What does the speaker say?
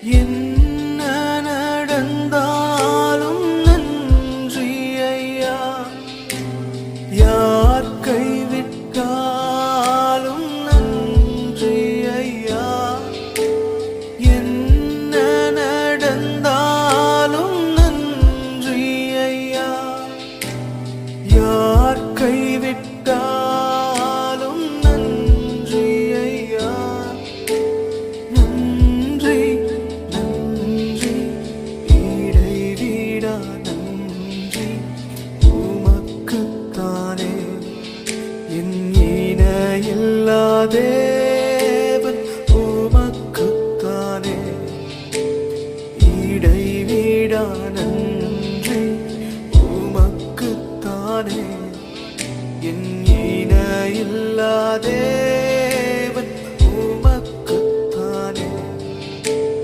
என்ன நடந்தாலும் நன்றி ஐயா. யார் கைவிட்டாலும் நன்றி ஐயா. என்ன நடந்தாலும் நன்றி ஐயா. யார் கைவிட்டாலும் நன்றி ஐயா. நன்றி நன்றி இடைவிடா நன்றி உமக்குத்தானே. என் இணையில்லா தேவன் உமக்குத்தானே. இடைவிடா நன்றி உமக்குத்தானே. என் இணையில்லா தேவன்